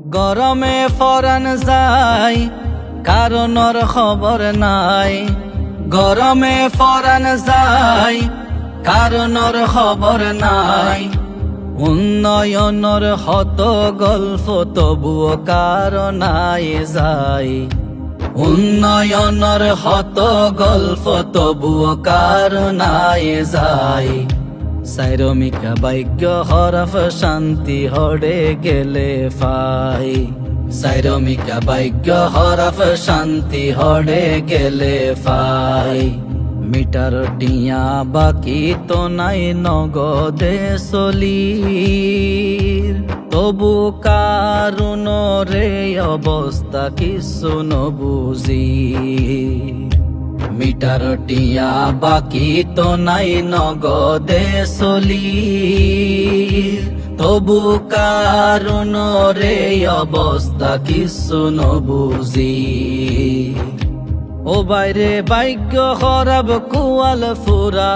গরমে ফরান যায় কারণর খবর নাই, গরমে ফরান যায় কারণর খবর নাই। উন্নয়নের হত গল্প তবুও কারণাই যায়, উন্নয়নের হত গল্প তবুও কারণাই যায়। সাইরমিকা ভাগ্য হরফ শান্তি হড়ে গেলে ফাই, সাইরমিকা ভাগ্য হরফ শান্তি হড়ে গেলে ফাই। মিটার টিয়া বাকি তো নাই নগদে চলির, তবু কারুন রে অবস্থা কিছু নবুঝি। মিটার টিয়া বাকি তো নাই নগদে চলির, তবু কারুন রে অবস্থা কিছু নবুঝি। ও বাইরে ভাগ্য খরাব কুয়াল ফুরা,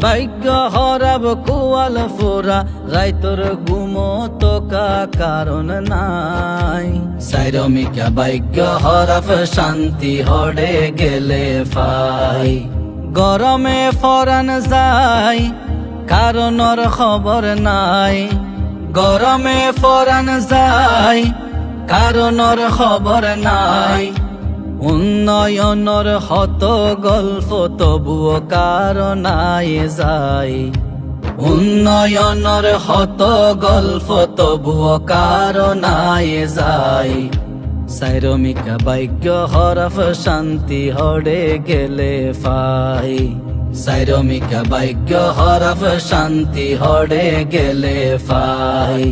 ভাগ্য খরাব কুয়াল ফুরা, রাইতর ঘুমতকা কারণ নাই। সাইরমিকা ভাগ্য হরফ শান্তি হড়ে গেলে ফাই। গরমে ফরান যায় কারণর খবর নাই, গরমে ফরান যায় কারণর খবর নাই। উন্নয়নের হত গল্প তবুও কারণাই যায়, উন্নয়নের হত গল্প তবুও কারণাই যায়। সাইরমিকা ভাগ্য হরফ শান্তি হড়ে গেলে ফাই, সাইরমিকা ভাগ্য হরফ শান্তি হড়ে গেলে ফাই।